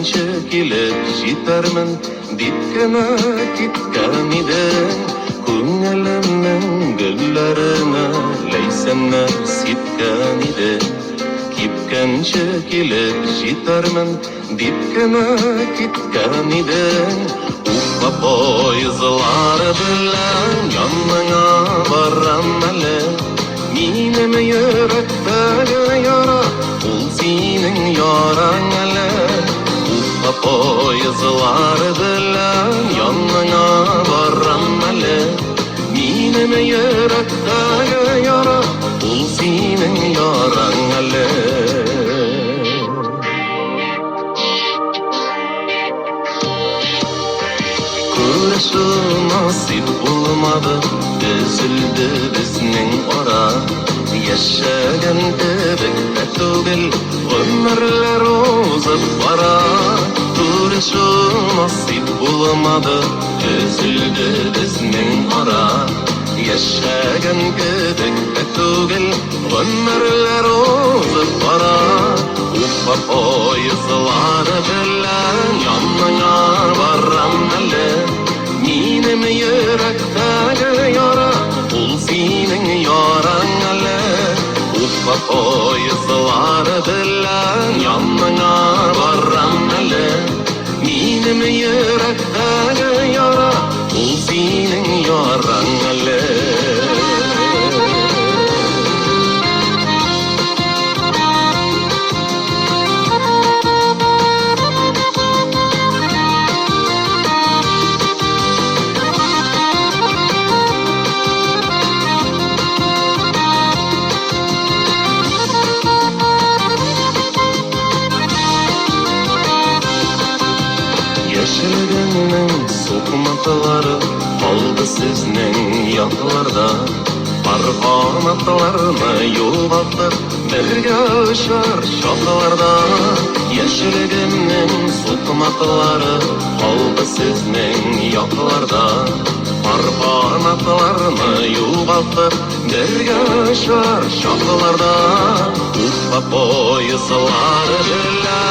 şekilip jitarman dipkana kitkan idin Kungalimning gullarini laysanlar sitkan idin Kipkan şekilip jitarman dipkana kitkan idin Uffa poyizlari bilan yonmanga borramali Menim yurakdagi yara ul sening yorang ali Uffa poyizlari bilan yonmanga borramali Menim yurakdagi yara ul sening yorang ali Kurashu nasip bulmadı Üzüldü bizning ora Yaşagan debek tugil Ömürler uzab bara Kurashu nasip bulmadı Üzüldü bizning ora Yaşagan debek tugil Ömürler uzab bara Uffa poyizlari bilan yonmanga borramali Menim yurakdagi yara ul sening yorang ali Uffa poyizlari bilan yonmanga borramali Menim yurakdagi yara ul sening yorang ali Yaşılgınның soqmatlары Qaldı sizning yaqlarda Barqamatlarını yo'qotib Birga uçar shoxlarda Yaşılgınның soqmatlары Qaldı sizning yaqlarda Barqamatlarını yo'qotib Birga uçar shoxlarda Uffa poyizlari bilan